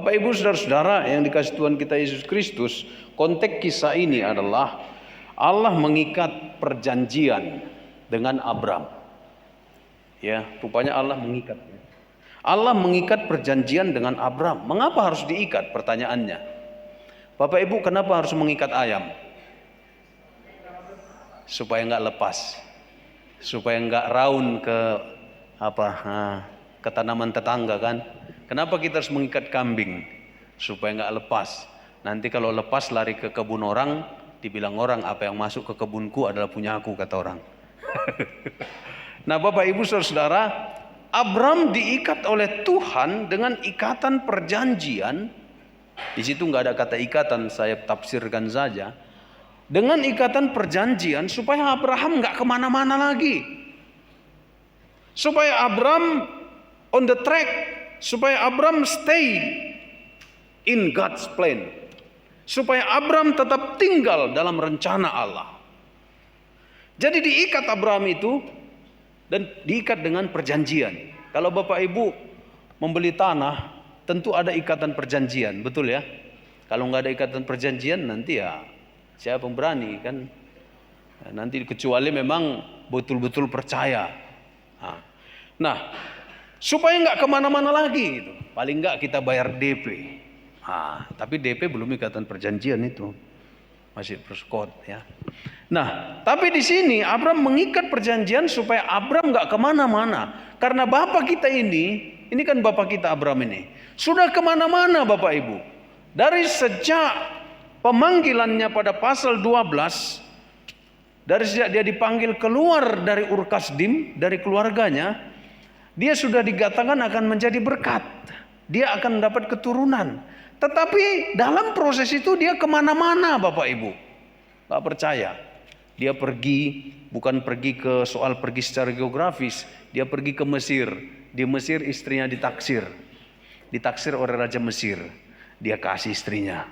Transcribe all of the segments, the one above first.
Bapak Ibu saudara-saudara yang dikasihi Tuhan kita Yesus Kristus, konteks kisah ini adalah Allah mengikat perjanjian dengan Abram. Ya, rupanya Allah mengikat. Allah mengikat perjanjian dengan Abram. Mengapa harus diikat? Pertanyaannya. Bapak Ibu, kenapa harus mengikat ayam? Supaya nggak lepas, supaya nggak raun ke ke tanaman tetangga kan? Kenapa kita harus mengikat kambing? Supaya nggak lepas. Nanti kalau lepas lari ke kebun orang, dibilang orang apa yang masuk ke kebunku adalah punya aku, kata orang. Nah, Bapak Ibu saudara, Abram diikat oleh Tuhan dengan ikatan perjanjian. Di situ nggak ada kata ikatan, saya tafsirkan saja. Dengan ikatan perjanjian supaya Abraham nggak kemana-mana lagi, supaya Abram on the track, supaya Abram stay in God's plan, supaya Abram tetap tinggal dalam rencana Allah. Jadi diikat Abram itu dan diikat dengan perjanjian. Kalau Bapak Ibu membeli tanah, tentu ada ikatan perjanjian, betul ya? Kalau nggak ada ikatan perjanjian, nanti ya siapa yang berani kan? Nanti kecuali memang betul-betul percaya. Nah, supaya nggak kemana-mana lagi, gitu. Paling nggak kita bayar DP. Tapi DP belum ikatan perjanjian itu, masih perskot ya. Nah, tapi di sini Abram mengikat perjanjian supaya Abram nggak kemana-mana. Karena bapak kita ini kan bapak kita Abram ini sudah kemana-mana Bapak Ibu. Dari sejak pemanggilannya pada pasal 12, dari sejak dia dipanggil keluar dari Ur Kasdim, dari keluarganya, dia sudah dikatakan akan menjadi berkat. Dia akan mendapat keturunan. Tetapi dalam proses itu dia kemana-mana Bapak Ibu. Gak percaya. Dia pergi, bukan pergi ke soal pergi secara geografis. Dia pergi ke Mesir. Di Mesir istrinya ditaksir. Ditaksir oleh Raja Mesir. Dia kasih istrinya.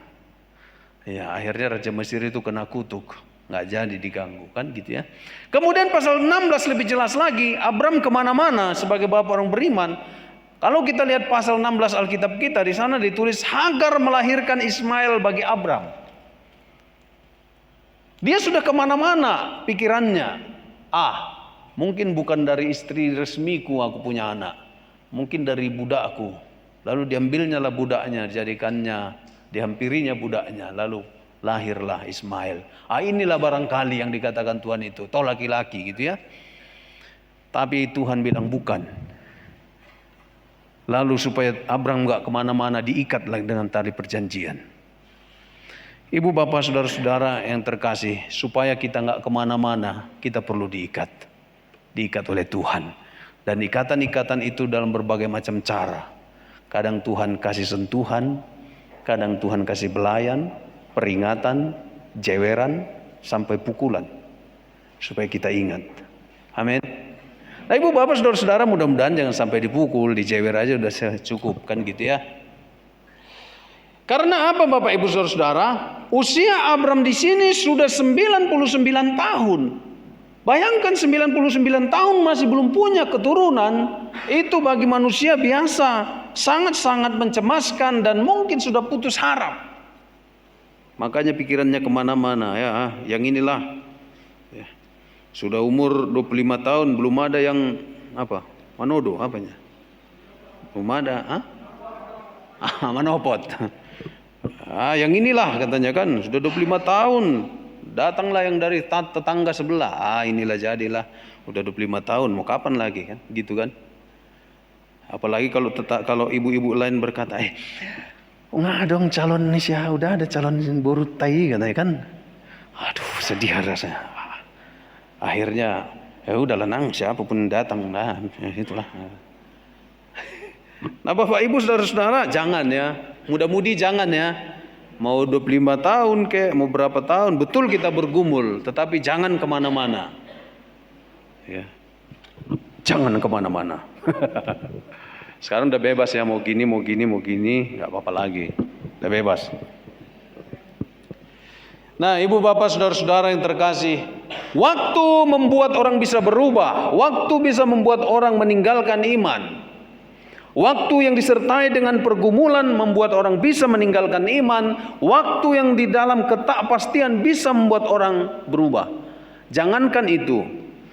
Ya, akhirnya Raja Mesir itu kena kutuk. Gak jadi diganggu kan gitu ya. Kemudian pasal 16 lebih jelas lagi. Abram kemana-mana sebagai bapak orang beriman. Kalau kita lihat pasal 16 Alkitab kita, di sana ditulis Hagar melahirkan Ismail bagi Abram. Dia sudah kemana-mana pikirannya. Mungkin bukan dari istri resmiku aku punya anak. Mungkin dari budakku. Lalu diambilnya lah budaknya, dijadikannya, dihampirinya budaknya. Lalu lahirlah Ismail. Inilah barangkali yang dikatakan Tuhan itu. Toh laki-laki gitu ya. Tapi Tuhan bilang bukan. Lalu supaya Abram gak kemana-mana diikat lagi dengan tali perjanjian. Ibu bapak saudara-saudara yang terkasih, supaya kita gak kemana-mana, kita perlu diikat. Diikat oleh Tuhan. Dan ikatan-ikatan itu dalam berbagai macam cara. Kadang Tuhan kasih sentuhan, kadang Tuhan kasih belayan, peringatan, jeweran, sampai pukulan. Supaya kita ingat. Amin. Nah ibu bapak saudara-saudara, mudah-mudahan jangan sampai dipukul, dijewer aja udah cukup kan gitu ya. Karena apa Bapak Ibu Saudara-saudara? Usia Abram di sini sudah 99 tahun. Bayangkan 99 tahun masih belum punya keturunan. Itu bagi manusia biasa sangat-sangat mencemaskan dan mungkin sudah putus harap. Makanya pikirannya kemana-mana ya. Yang inilah ya. Sudah umur 25 tahun belum ada yang manodo apanya? Belum ada manopot. Yang inilah katanya kan sudah 25 tahun. Datanglah yang dari tetangga sebelah. Inilah jadilah. Udah 25 tahun mau kapan lagi kan? Gitu kan? Apalagi kalau ibu-ibu lain berkata, enggak dong calon Indonesia, udah ada calon Borutai katanya kan. Aduh, sedih rasanya. Akhirnya udahlah nang siapapun datang lah itulah. Nah Bapak Ibu saudara-saudara, jangan ya. Muda-mudi jangan ya. Mau 25 tahun mau berapa tahun, betul kita bergumul, tetapi jangan kemana-mana. Ya. Jangan kemana-mana. Sekarang udah bebas ya, mau gini, nggak apa-apa lagi. Udah bebas. Nah ibu bapak saudara-saudara yang terkasih, waktu membuat orang bisa berubah, waktu bisa membuat orang meninggalkan iman, Waktu yang disertai dengan pergumulan membuat orang bisa meninggalkan iman. Waktu yang di dalam ketakpastian bisa membuat orang berubah. Jangankan itu,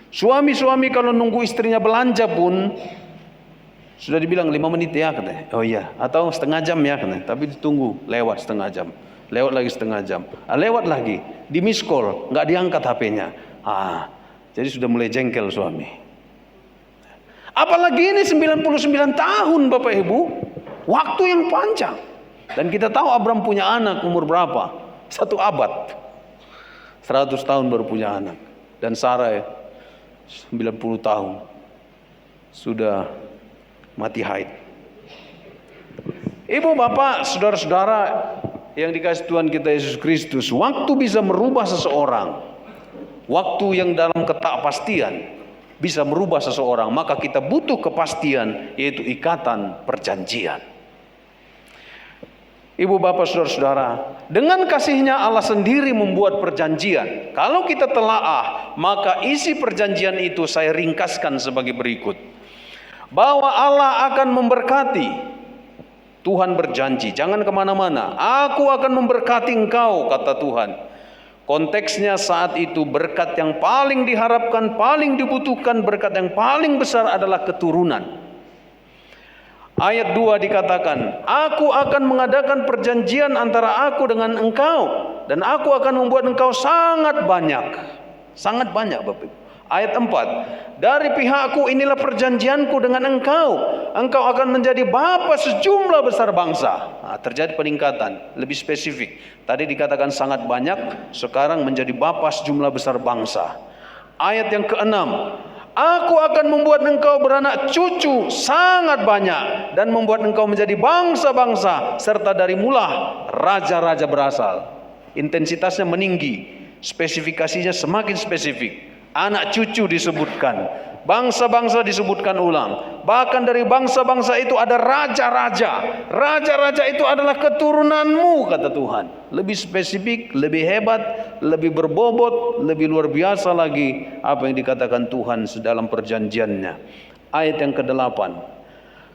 suami-suami kalau nunggu istrinya belanja pun sudah dibilang 5 menit ya katanya. Oh iya, atau setengah jam ya katanya. Tapi ditunggu, lewat setengah jam. Lewat lagi setengah jam. Lewat lagi, di miss call, nggak diangkat HP-nya. Jadi sudah mulai jengkel suami. Apalagi ini 99 tahun Bapak Ibu. Waktu yang panjang. Dan kita tahu Abram punya anak umur berapa? 1 abad. 100 tahun baru punya anak. Dan Sarah 90 tahun. Sudah mati haid. Ibu bapak, saudara-saudara yang dikasih Tuhan kita Yesus Kristus, waktu bisa merubah seseorang. Waktu yang dalam ketakpastian bisa merubah seseorang, maka kita butuh kepastian, yaitu ikatan perjanjian. Ibu bapak saudara-saudara, dengan kasihnya Allah sendiri membuat perjanjian. Kalau kita telaah, maka isi perjanjian itu saya ringkaskan sebagai berikut. Bahwa Allah akan memberkati. Tuhan berjanji, jangan kemana-mana. Aku akan memberkati engkau, kata Tuhan. Konteksnya saat itu berkat yang paling diharapkan, paling dibutuhkan, berkat yang paling besar adalah keturunan. Ayat 2 dikatakan, aku akan mengadakan perjanjian antara aku dengan engkau, dan aku akan membuat engkau sangat banyak. Sangat banyak Bapak Ibu. Ayat 4, dari pihakku inilah perjanjianku dengan engkau. Engkau akan menjadi bapa sejumlah besar bangsa. Terjadi peningkatan, lebih spesifik. Tadi dikatakan sangat banyak, sekarang menjadi bapa sejumlah besar bangsa. Ayat yang ke-6, aku akan membuat engkau beranak cucu sangat banyak, dan membuat engkau menjadi bangsa-bangsa, serta dari mula raja-raja berasal. Intensitasnya meninggi, spesifikasinya semakin spesifik. Anak cucu disebutkan, bangsa-bangsa disebutkan ulang. Bahkan dari bangsa-bangsa itu ada raja-raja. Raja-raja itu adalah keturunanmu, kata Tuhan. Lebih spesifik, lebih hebat, lebih berbobot, lebih luar biasa lagi apa yang dikatakan Tuhan dalam perjanjiannya. Ayat yang ke-8,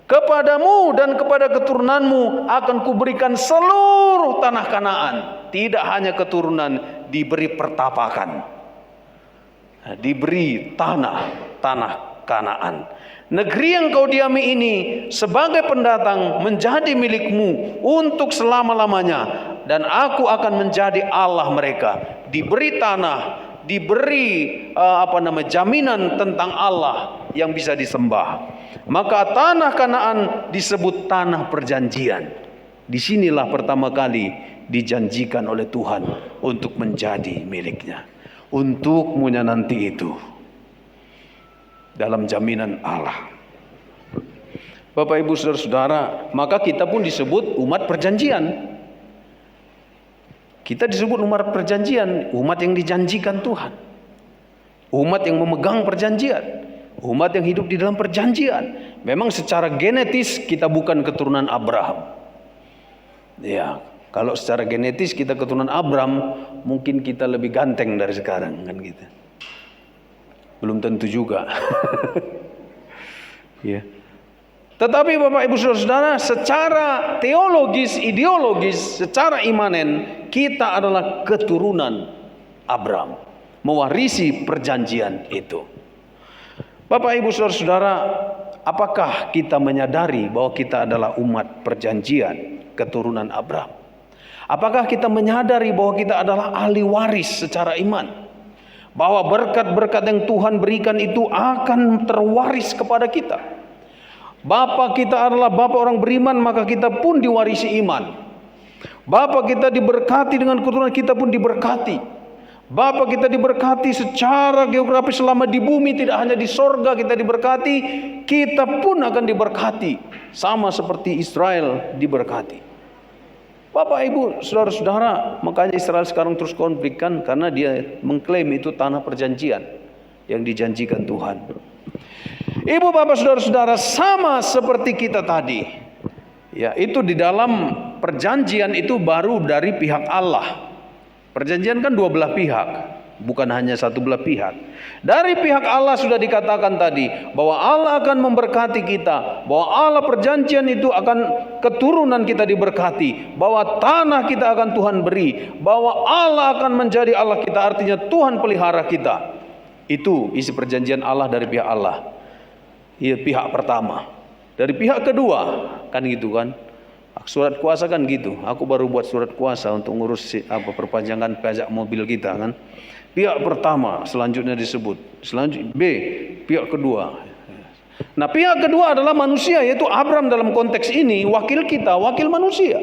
kepadamu dan kepada keturunanmu akan kuberikan seluruh tanah Kanaan. Tidak hanya keturunan, diberi pertapakan, diberi tanah Kanaan. Negeri yang kau diami ini sebagai pendatang menjadi milikmu untuk selama-lamanya, dan aku akan menjadi Allah mereka. Diberi tanah, diberi jaminan tentang Allah yang bisa disembah. Maka tanah Kanaan disebut tanah perjanjian. Disinilah pertama kali dijanjikan oleh Tuhan untuk menjadi miliknya. Untukmu nanti itu, dalam jaminan Allah. Bapak Ibu saudara-saudara, maka kita pun disebut umat perjanjian. Kita disebut umat perjanjian, umat yang dijanjikan Tuhan, umat yang memegang perjanjian, umat yang hidup di dalam perjanjian. Memang secara genetis kita bukan keturunan Abraham. Ya, kalau secara genetis kita keturunan Abraham, mungkin kita lebih ganteng dari sekarang, kan gitu. Belum tentu juga. Ya. Tetapi Bapak Ibu Saudara-saudara, secara teologis, ideologis, secara imanen, kita adalah keturunan Abraham, mewarisi perjanjian itu. Bapak Ibu Saudara-saudara, apakah kita menyadari bahwa kita adalah umat perjanjian, keturunan Abraham? Apakah kita menyadari bahwa kita adalah ahli waris secara iman? Bahwa berkat-berkat yang Tuhan berikan itu akan terwaris kepada kita. Bapa kita adalah bapa orang beriman, maka kita pun diwarisi iman. Bapa kita diberkati dengan keturunan, kita pun diberkati. Bapa kita diberkati secara geografis selama di bumi, tidak hanya di sorga kita diberkati, kita pun akan diberkati. Sama seperti Israel diberkati. Bapak Ibu saudara-saudara, makanya Israel sekarang terus konflik kan, karena dia mengklaim itu tanah perjanjian yang dijanjikan Tuhan. Ibu bapak saudara-saudara, sama seperti kita tadi, ya, itu di dalam perjanjian itu baru dari pihak Allah. Perjanjian kan dua belah pihak. bukan hanya satu belah pihak. Dari pihak Allah sudah dikatakan tadi bahwa Allah akan memberkati kita, bahwa Allah perjanjian itu akan keturunan kita diberkati, bahwa tanah kita akan Tuhan beri, bahwa Allah akan menjadi Allah kita, artinya Tuhan pelihara kita. Itu isi perjanjian Allah dari pihak Allah. Iya, pihak pertama. Dari pihak kedua kan gitu kan. Surat kuasa kan gitu. Aku baru buat surat kuasa untuk ngurus perpanjangan pajak mobil kita kan. Pihak pertama selanjutnya disebut. Selanjutnya B, pihak kedua. Nah, pihak kedua adalah manusia, yaitu Abram dalam konteks ini wakil kita, wakil manusia.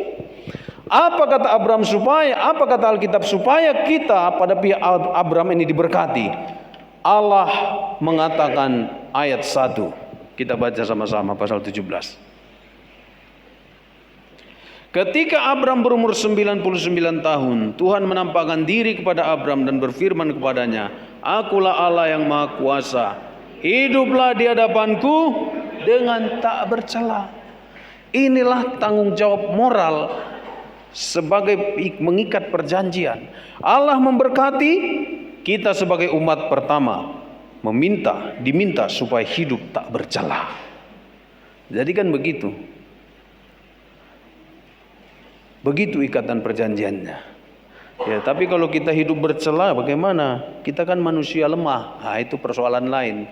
Apa kata Abram apa kata Alkitab supaya kita pada pihak Abram ini diberkati? Allah mengatakan ayat 1. Kita baca sama-sama pasal 17. Ketika Abram berumur 99 tahun, Tuhan menampakkan diri kepada Abram dan berfirman kepadanya, "Akulah Allah yang Maha Kuasa. Hiduplah di hadapanku dengan tak bercela." Inilah tanggung jawab moral sebagai mengikat perjanjian. Allah memberkati kita sebagai umat pertama, diminta supaya hidup tak bercela. Jadi kan begitu. Begitu ikatan perjanjiannya. Ya, tapi kalau kita hidup bercela bagaimana? Kita kan manusia lemah. Nah, itu persoalan lain.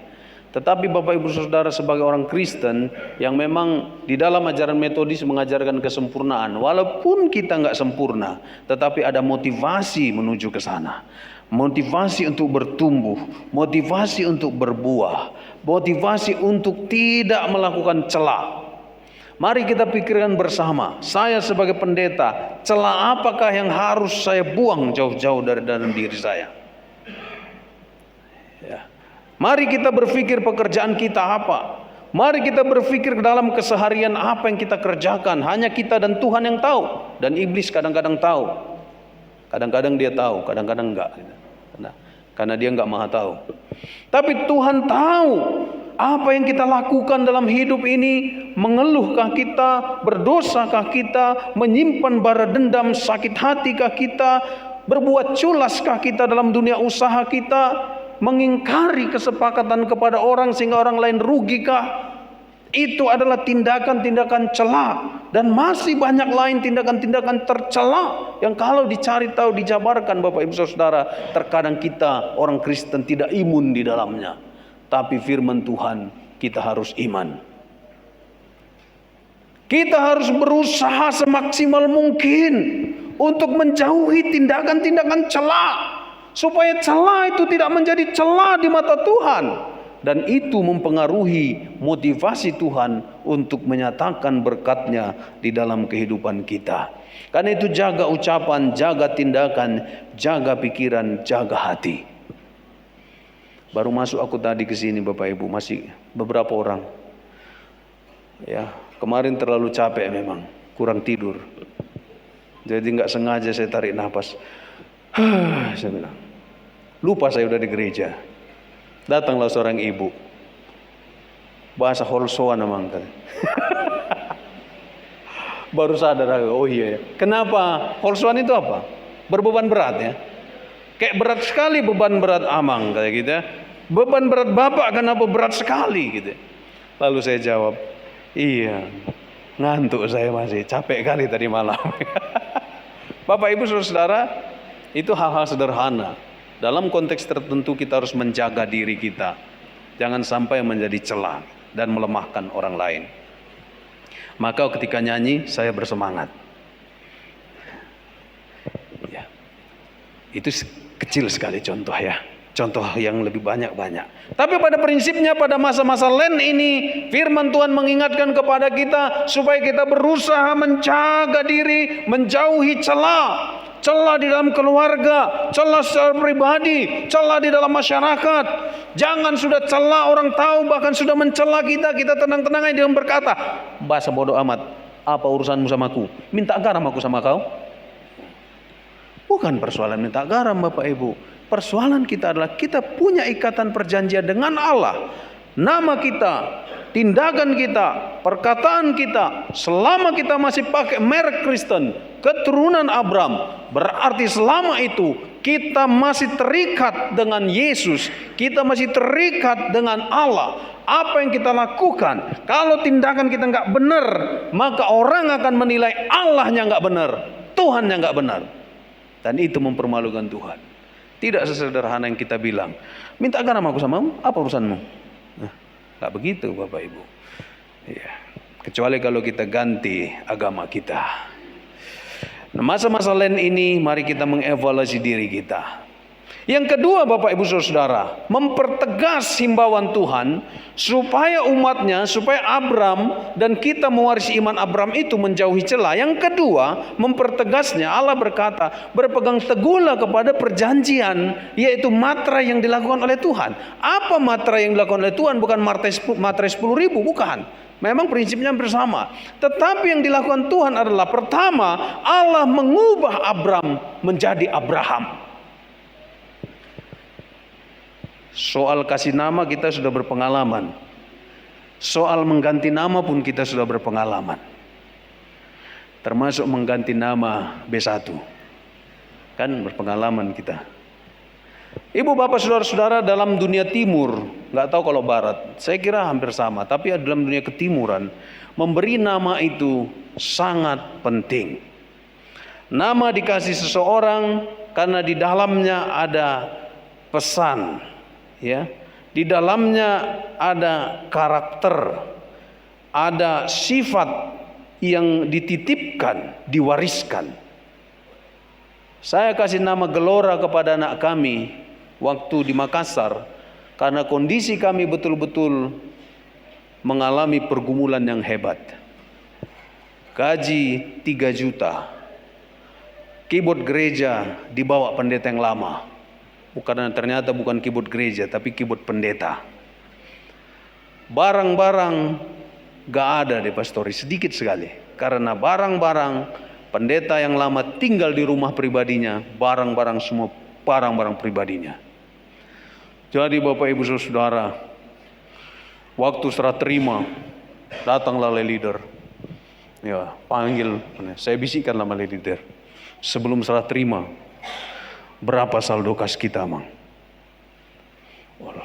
Tetapi Bapak Ibu Saudara sebagai orang Kristen yang memang di dalam ajaran metodis mengajarkan kesempurnaan. Walaupun kita nggak sempurna, tetapi ada motivasi menuju ke sana. Motivasi untuk bertumbuh, motivasi untuk berbuah, motivasi untuk tidak melakukan cela. Mari kita pikirkan bersama, saya sebagai pendeta, celah apakah yang harus saya buang jauh-jauh dari dalam diri saya? Ya. Mari kita berpikir pekerjaan kita apa? Mari kita berpikir dalam keseharian apa yang kita kerjakan. Hanya kita dan Tuhan yang tahu. Dan iblis kadang-kadang tahu. Kadang-kadang dia tahu, kadang-kadang enggak. Karena dia enggak maha tahu. Tapi Tuhan tahu apa yang kita lakukan dalam hidup ini. Mengeluhkah kita, berdosakah kita, menyimpan bara dendam, sakit hatikah kita, berbuat culaskah kita dalam dunia usaha kita, mengingkari kesepakatan kepada orang sehingga orang lain rugikah? Itu adalah tindakan-tindakan cela. Dan masih banyak lain tindakan-tindakan tercela yang kalau dicari tahu, dijabarkan Bapak Ibu Saudara, terkadang kita orang Kristen tidak imun di dalamnya. Tapi firman Tuhan kita harus iman. Kita harus berusaha semaksimal mungkin untuk menjauhi tindakan-tindakan cela, supaya cela itu tidak menjadi cela di mata Tuhan. Dan itu mempengaruhi motivasi Tuhan untuk menyatakan berkat-Nya di dalam kehidupan kita. Karena itu jaga ucapan, jaga tindakan, jaga pikiran, jaga hati. Baru masuk aku tadi ke sini Bapak Ibu, masih beberapa orang. Ya, kemarin terlalu capek memang, kurang tidur. Jadi nggak sengaja saya tarik nafas. Saya bilang, lupa saya udah di gereja. Datanglah seorang ibu. Bahasa Holsoa namanya. Baru sadar aku, oh iya ya. Kenapa? Holsoan itu apa? Berbeban berat ya. Kayak berat sekali beban berat Amang kayak gitu ya. Beban berat Bapak kenapa berat sekali gitu. Lalu saya jawab, iya, ngantuk saya masih, capek kali tadi malam. Bapak Ibu Saudara, itu hal-hal sederhana. Dalam konteks tertentu kita harus menjaga diri kita. Jangan sampai menjadi celah dan melemahkan orang lain. Maka ketika nyanyi, saya bersemangat. Ya. Itu kecil sekali contoh ya. Contoh yang lebih banyak-banyak. Tapi pada prinsipnya pada masa-masa Lent ini, firman Tuhan mengingatkan kepada kita supaya kita berusaha menjaga diri, menjauhi celah. Celah di dalam keluarga, celah secara pribadi, celah di dalam masyarakat. Jangan sudah celah orang tahu, bahkan sudah mencela kita tenang-tenang aja dengan berkata, bahasa bodoh amat, apa urusanmu sama aku? Minta garam aku sama kau? Bukan persoalan minta garam Bapak Ibu. Persoalan kita adalah kita punya ikatan perjanjian dengan Allah. Nama kita, tindakan kita, perkataan kita, selama kita masih pakai merek Kristen, keturunan Abram, berarti selama itu kita masih terikat dengan Yesus, kita masih terikat dengan Allah. Apa yang kita lakukan, kalau tindakan kita nggak benar, maka orang akan menilai Allahnya nggak benar, Tuhannya nggak benar. Dan itu mempermalukan Tuhan. Tidak sesederhana yang kita bilang, minta agama aku samamu, apa urusanmu? Nah, nggak begitu Bapak Ibu. Ya. Kecuali kalau kita ganti agama kita. Nah, masa-masa lain ini mari kita mengevaluasi diri kita. Yang kedua Bapak Ibu Saudara, mempertegas himbauan Tuhan supaya umatnya, supaya Abram dan kita mewarisi iman Abram itu menjauhi celah. Yang kedua, mempertegasnya, Allah berkata, berpegang teguhlah kepada perjanjian, yaitu matra yang dilakukan oleh Tuhan. Apa matra yang dilakukan oleh Tuhan? Bukan matra 10.000, bukan. Memang prinsipnya bersama. Tetapi yang dilakukan Tuhan adalah, pertama, Allah mengubah Abram menjadi Abraham. Soal kasih nama kita sudah berpengalaman. Soal mengganti nama pun kita sudah berpengalaman. Termasuk mengganti nama B1. Kan berpengalaman kita. Ibu bapak saudara-saudara, dalam dunia timur, nggak tahu kalau barat, saya kira hampir sama. Tapi dalam dunia ketimuran, memberi nama itu sangat penting. Nama dikasih seseorang karena di dalamnya ada pesan. Ya, di dalamnya ada karakter, ada sifat yang dititipkan, diwariskan. Saya kasih nama Gelora kepada anak kami waktu di Makassar karena kondisi kami betul-betul mengalami pergumulan yang hebat. Gaji 3 juta, keyboard gereja dibawa pendeta yang lama. Ternyata bukan keyboard gereja, tapi keyboard pendeta. Barang-barang gak ada di pastori, sedikit sekali. Karena barang-barang pendeta yang lama tinggal di rumah pribadinya, barang-barang semua barang-barang pribadinya. Jadi Bapak Ibu Saudara, waktu serah terima, datanglah leader. Ya, panggil, saya bisikkan nama leader. Sebelum serah terima, berapa saldo kas kita, Mang?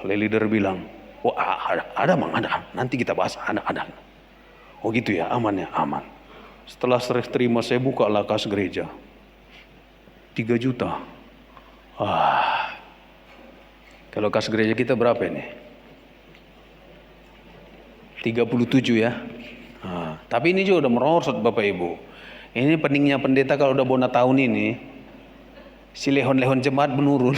Leader bilang, oh ada Mang, ada. Nanti kita bahas, ada. Oh gitu ya, aman ya, aman. Setelah serah terima, saya buka lah kas gereja. 3 juta. Kalau kas gereja kita berapa ini? 37 ya. Tapi ini juga udah merosot Bapak Ibu. Ini peningnya pendeta kalau udah bona tahun ini, si lehon-lehon jemaat menurun.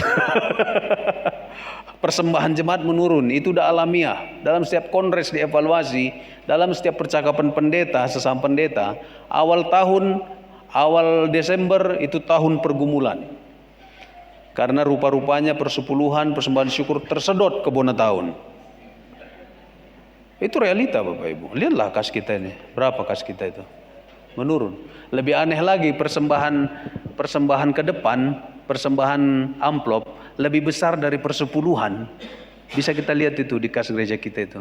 Persembahan jemaat menurun. Itu udah alamiah. Dalam setiap kongres dievaluasi, dalam setiap percakapan pendeta, sesama pendeta, awal Desember itu tahun pergumulan. Karena rupa-rupanya persepuluhan, persembahan syukur tersedot ke bona tahun. Itu realita Bapak Ibu. Lihatlah kas kita ini. Berapa kas kita itu? Menurun. Lebih aneh lagi, persembahan ke depan, persembahan amplop lebih besar dari persepuluhan. Bisa kita lihat itu di kas gereja kita itu.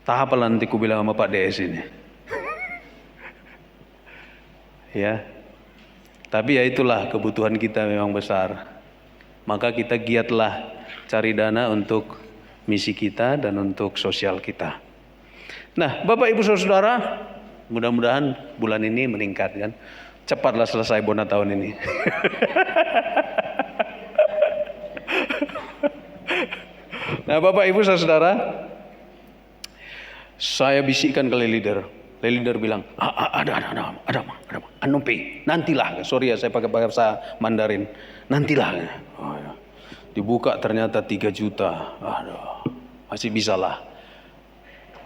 Tahap lah nanti ku bilang sama Pak DS ini. Ya. Tapi ya itulah, kebutuhan kita memang besar. Maka kita giatlah cari dana untuk misi kita dan untuk sosial kita. Nah, Bapak Ibu Saudara, mudah-mudahan bulan ini meningkat kan. Cepatlah selesai bona tahun ini. Nah, Bapak Ibu Saudara, saya bisikkan ke leader. Leader bilang, ada, anompe, nantilah. Sorry ya, saya pakai bahasa Mandarin. Nantilah. Oh, ya. Dibuka ternyata 3 juta. Aduh, masih bisa lah.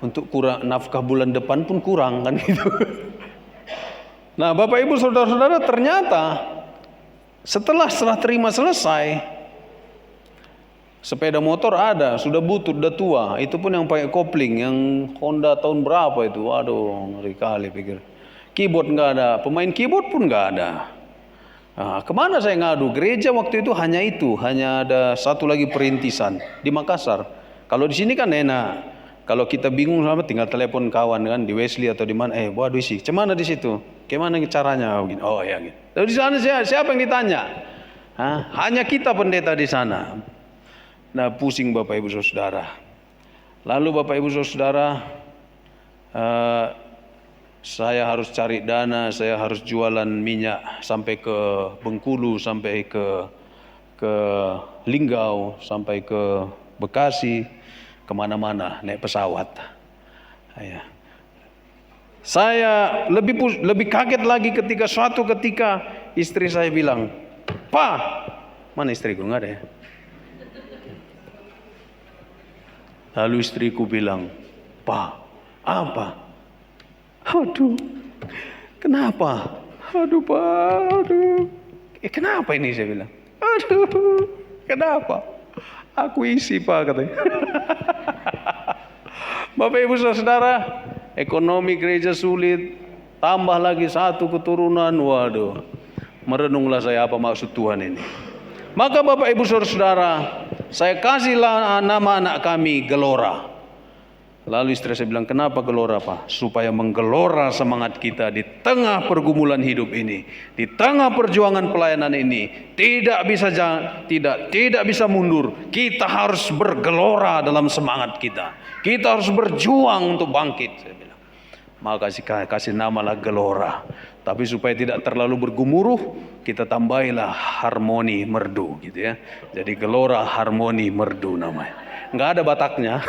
Untuk kurang nafkah bulan depan pun kurang kan gitu. Nah Bapak Ibu Saudara-saudara, ternyata setelah serah terima selesai, sepeda motor ada, sudah butut, sudah tua. Itu pun yang pakai kopling, yang Honda tahun berapa itu. Waduh, ngeri kali pikir. Keyboard nggak ada, pemain keyboard pun nggak ada. Nah, kemana saya ngadu? Gereja waktu itu, hanya ada satu lagi perintisan di Makassar. Kalau di sini kan enak. Kalau kita bingung sama tinggal telepon kawan kan di Wesley atau di mana, waduh sih, cemana di situ? Gimana caranya? Oh ya gitu. Lalu di sana siapa yang ditanya? Hanya kita pendeta di sana. Nah, pusing Bapak Ibu Saudara. Lalu Bapak Ibu Saudara, saya harus cari dana, saya harus jualan minyak sampai ke Bengkulu, sampai ke Linggau, sampai ke Bekasi, kemana-mana naik pesawat. Saya lebih kaget lagi ketika suatu ketika istri saya bilang, "Pak," mana istriku? Nggak ada ya. Lalu istriku bilang, "Pak, apa?" Aduh, kenapa? Aduh Pak, aduh. Kenapa ini saya bilang? Aduh, kenapa? Aku isi Pak katanya. Bapak Ibu Saudara, ekonomi gereja sulit, tambah lagi satu keturunan, waduh. Merenunglah saya apa maksud Tuhan ini. Maka Bapak Ibu Saudara, saya kasihlah nama anak kami Gelora. Lalu istri saya bilang, "Kenapa Gelora Pak?" Supaya menggelora semangat kita di tengah pergumulan hidup ini, di tengah perjuangan pelayanan ini. Tidak bisa mundur. Kita harus bergelora dalam semangat kita. Kita harus berjuang untuk bangkit, saya bilang. Maka kasih namalah Gelora. Tapi supaya tidak terlalu bergumuruh, kita tambahilah Harmoni Merdu gitu ya. Jadi Gelora Harmoni Merdu namanya. Nggak ada Bataknya.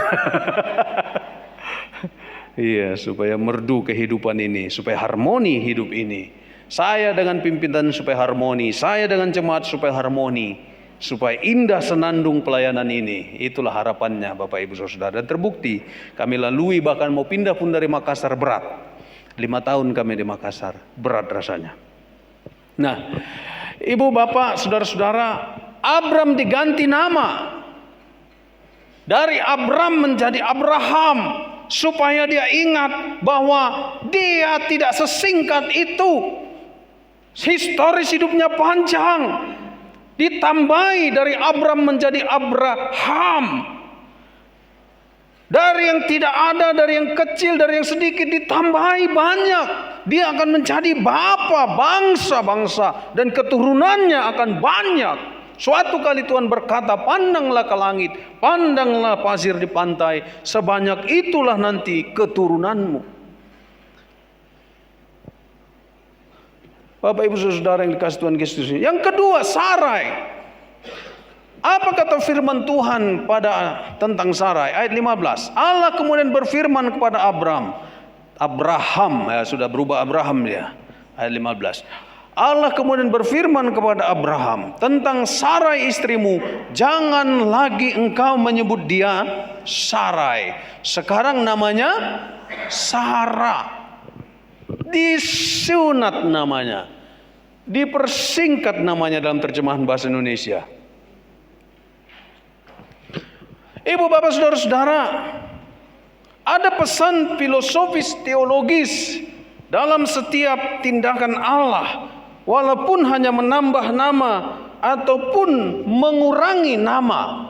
Iya, supaya merdu kehidupan ini, supaya harmoni hidup ini. Saya dengan pimpinan supaya harmoni, saya dengan jemaat supaya harmoni, supaya indah senandung pelayanan ini. Itulah harapannya Bapak Ibu Saudara. Dan terbukti kami lalui, bahkan mau pindah pun dari Makassar berat. 5 tahun kami di Makassar, berat rasanya. Nah, Ibu Bapak Saudara-saudara, Abram diganti nama. Dari Abram menjadi Abraham, supaya dia ingat bahwa dia tidak sesingkat itu. Historis hidupnya panjang. Ditambahi dari Abram menjadi Abraham. Dari yang tidak ada, dari yang kecil, dari yang sedikit ditambahi banyak. Dia akan menjadi bapa bangsa-bangsa dan keturunannya akan banyak. Suatu kali Tuhan berkata, "Pandanglah ke langit, pandanglah pasir di pantai, sebanyak itulah nanti keturunanmu." Bapak Ibu Saudara yang dikasih Tuhan Yesus. Yang kedua, Sarai. Apa kata firman Tuhan tentang Sarai? Ayat 15. Allah kemudian berfirman kepada Abraham, sudah berubah Abraham dia. Ayat 15. Allah kemudian berfirman kepada Abraham tentang Sarai istrimu, "Jangan lagi engkau menyebut dia Sarai. Sekarang namanya Sarah." Disunat namanya, dipersingkat namanya dalam terjemahan bahasa Indonesia. Ibu bapak saudara-saudara, ada pesan filosofis teologis dalam setiap tindakan Allah. Walaupun hanya menambah nama ataupun mengurangi nama,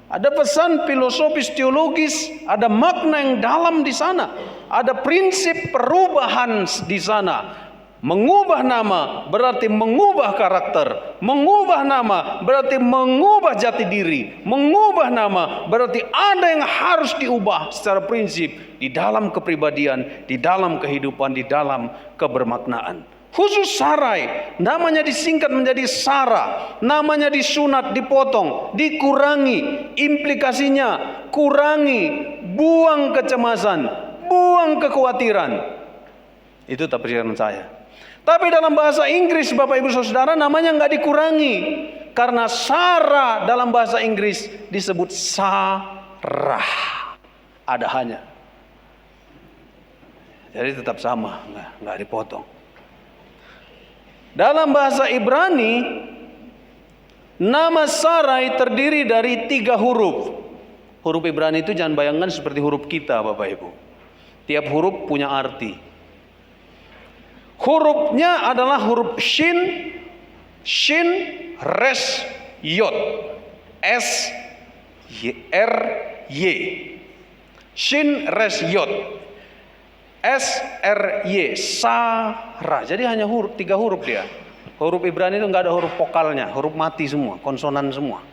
ada pesan filosofis teologis, ada makna yang dalam di sana, ada prinsip perubahan di sana. Mengubah nama berarti mengubah karakter, mengubah nama berarti mengubah jati diri, mengubah nama berarti ada yang harus diubah secara prinsip di dalam kepribadian, di dalam kehidupan, di dalam kebermaknaan. Khusus Sarai, namanya disingkat menjadi Sarah, namanya disunat, dipotong, dikurangi, implikasinya kurangi, buang kecemasan, buang kekhawatiran. Itu tafsiran saya. Tapi dalam bahasa Inggris Bapak Ibu Saudara namanya nggak dikurangi, karena Sarah dalam bahasa Inggris disebut Sarah, ada hanya. Jadi tetap sama, nggak dipotong. Dalam bahasa Ibrani, nama Sarai terdiri dari 3 huruf. Huruf Ibrani itu jangan bayangkan seperti huruf kita Bapak Ibu. Tiap huruf punya arti. Hurufnya adalah huruf Shin, Res, Yod, S, R, Y. Shin Res Yod. SRY, Sarah. Jadi hanya 3 huruf dia. Huruf Ibrani itu nggak ada huruf vokalnya, huruf mati semua, konsonan semua.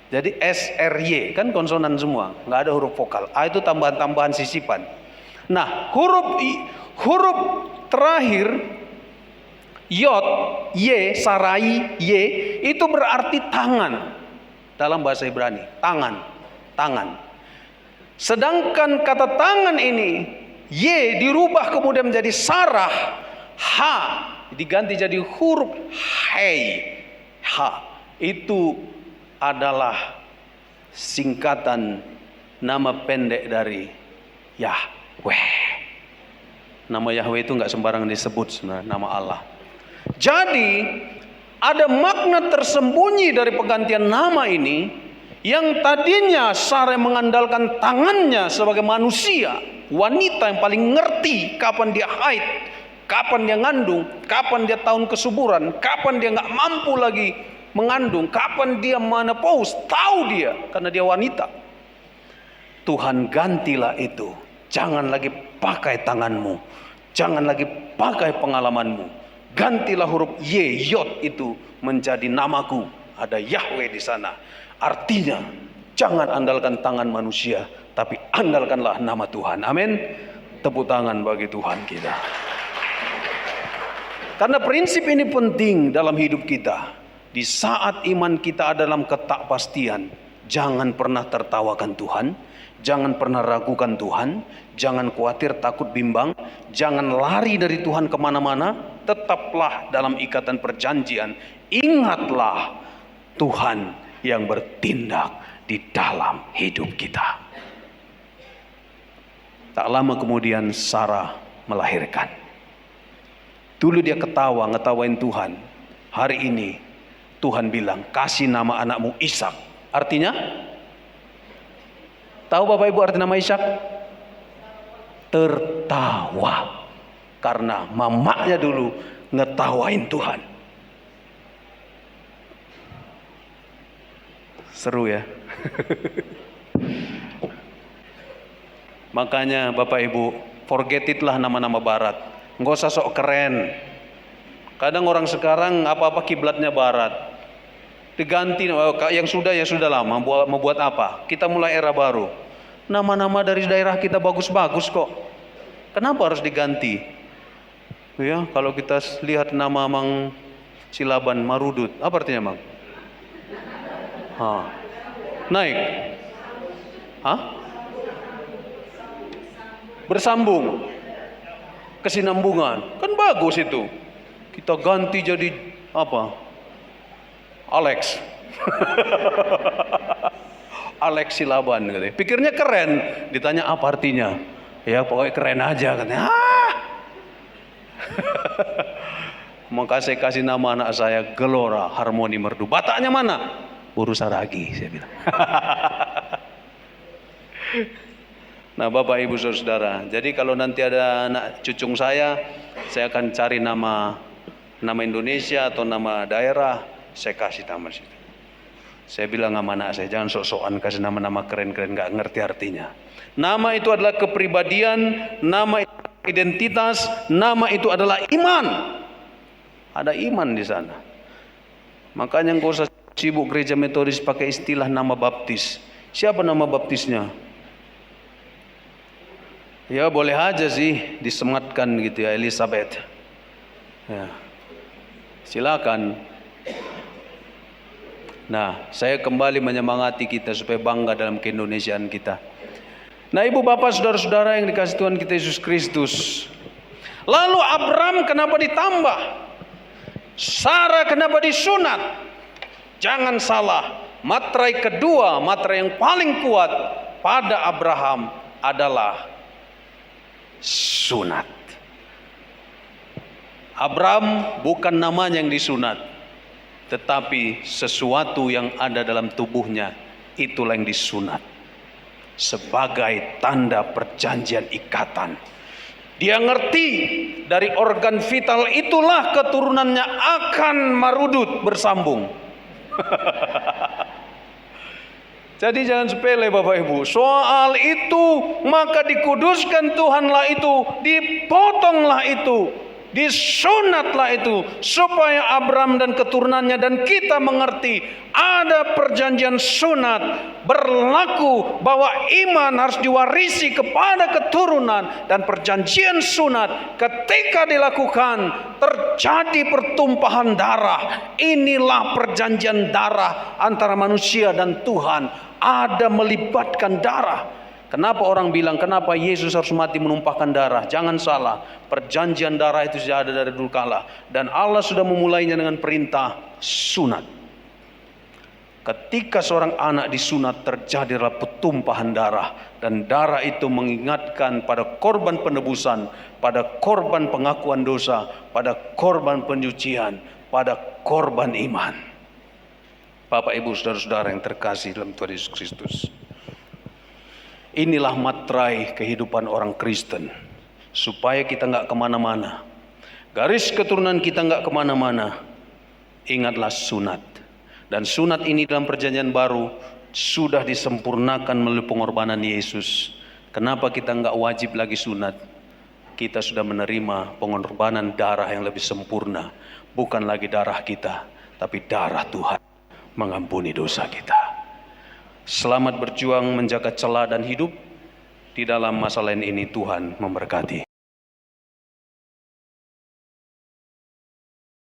Jadi SRY kan konsonan semua, nggak ada huruf vokal. A itu tambahan-tambahan sisipan. Nah, huruf terakhir Yod, Y, Sarai, Y itu berarti tangan dalam bahasa Ibrani, tangan. Sedangkan kata tangan ini Y dirubah kemudian menjadi Sarah, H diganti jadi huruf Hei. H itu adalah singkatan nama pendek dari Yahweh. Nama Yahweh itu nggak sembarangan disebut sebenarnya, nama Allah. Jadi ada makna tersembunyi dari penggantian nama ini, yang tadinya Sarah mengandalkan tangannya sebagai manusia, wanita yang paling ngerti kapan dia haid, kapan dia ngandung, kapan dia tahun kesuburan, kapan dia nggak mampu lagi mengandung, kapan dia menopause, tahu dia karena dia wanita. Tuhan gantilah itu. Jangan lagi pakai tanganmu, jangan lagi pakai pengalamanmu. Gantilah huruf Y, Yod itu menjadi namaku. Ada Yahweh di sana. Artinya jangan andalkan tangan manusia, tapi andalkanlah nama Tuhan. Amin. Tepuk tangan bagi Tuhan kita. Karena prinsip ini penting dalam hidup kita. Di saat iman kita ada dalam ketakpastian, jangan pernah tertawakan Tuhan, jangan pernah ragukan Tuhan, jangan khawatir, takut, bimbang, jangan lari dari Tuhan kemana-mana. Tetaplah dalam ikatan perjanjian. Ingatlah Tuhan yang bertindak di dalam hidup kita. Tak lama kemudian Sarah melahirkan. Dulu dia ketawa, ngetawain Tuhan. Hari ini Tuhan bilang, kasih nama anakmu Ishak. Artinya, tahu Bapak Ibu arti nama Ishak? Tertawa. Karena mamanya dulu ngetawain Tuhan. Seru ya. Makanya Bapak Ibu, forget it lah nama-nama barat. Nggak usah sok keren. Kadang orang sekarang apa-apa kiblatnya barat. Diganti, yang sudah ya sudah lama. Mau buat apa? Kita mulai era baru. Nama-nama dari daerah kita bagus-bagus kok. Kenapa harus diganti? Ya, kalau kita lihat nama Mang Silaban Marudut, apa artinya Mang? Naik. Bersambung. Kesinambungan. Kan bagus itu. Kita ganti jadi apa? Alex. Alex Silaban gitu. Pikirnya keren, ditanya apa artinya? Ya pokoknya keren aja katanya. Maka saya kasih nama anak saya Gelora Harmoni Merdu. Bataknya mana? Urus Saragi, saya bilang. Nah, Bapak Ibu Saudara, jadi kalau nanti ada anak cucung saya akan cari nama Indonesia atau nama daerah, saya kasih nama situ. Saya bilang sama anak saya, jangan sok-sokan kasih nama-nama keren-keren, nggak ngerti artinya. Nama itu adalah kepribadian, nama itu identitas, nama itu adalah iman. Ada iman di sana. Makanya nggak usah sibuk gereja metodis pakai istilah nama baptis. Siapa nama baptisnya? Ya boleh aja sih disematkan gitu ya, Elizabeth. Ya. Silakan. Nah, saya kembali menyemangati kita supaya bangga dalam keindonesiaan kita. Nah, Ibu Bapak Saudara-saudara yang dikasih Tuhan kita Yesus Kristus. Lalu Abram kenapa ditambah? Sarah kenapa disunat? Jangan salah, materai kedua, materai yang paling kuat pada Abraham adalah sunat. Abram bukan namanya yang disunat, tetapi sesuatu yang ada dalam tubuhnya itulah yang disunat sebagai tanda perjanjian ikatan. Dia ngerti dari organ vital itulah keturunannya akan marudut bersambung. Jadi jangan sepele Bapak Ibu. Soal itu maka dikuduskan Tuhanlah itu, dipotonglah itu, disunatlah itu, supaya Abraham dan keturunannya dan kita mengerti ada perjanjian sunat berlaku bahwa iman harus diwarisi kepada keturunan, dan perjanjian sunat ketika dilakukan terjadi pertumpahan darah. Inilah perjanjian darah antara manusia dan Tuhan, ada melibatkan darah. Kenapa orang bilang kenapa Yesus harus mati menumpahkan darah? Jangan salah, perjanjian darah itu sudah ada dari dulu kala, dan Allah sudah memulainya dengan perintah sunat. Ketika seorang anak disunat terjadilah pertumpahan darah, dan darah itu mengingatkan pada korban penebusan, pada korban pengakuan dosa, pada korban penyucian, pada korban iman. Bapak Ibu saudara-saudara yang terkasih dalam Tuhan Yesus Kristus, inilah materai kehidupan orang Kristen. Supaya kita nggak kemana-mana, garis keturunan kita nggak kemana-mana, ingatlah sunat. Dan sunat ini dalam perjanjian baru sudah disempurnakan melalui pengorbanan Yesus. Kenapa kita nggak wajib lagi sunat? Kita sudah menerima pengorbanan darah yang lebih sempurna. Bukan lagi darah kita, tapi darah Tuhan mengampuni dosa kita. Selamat berjuang menjaga celah dan hidup. Di dalam masa lain ini Tuhan memberkati.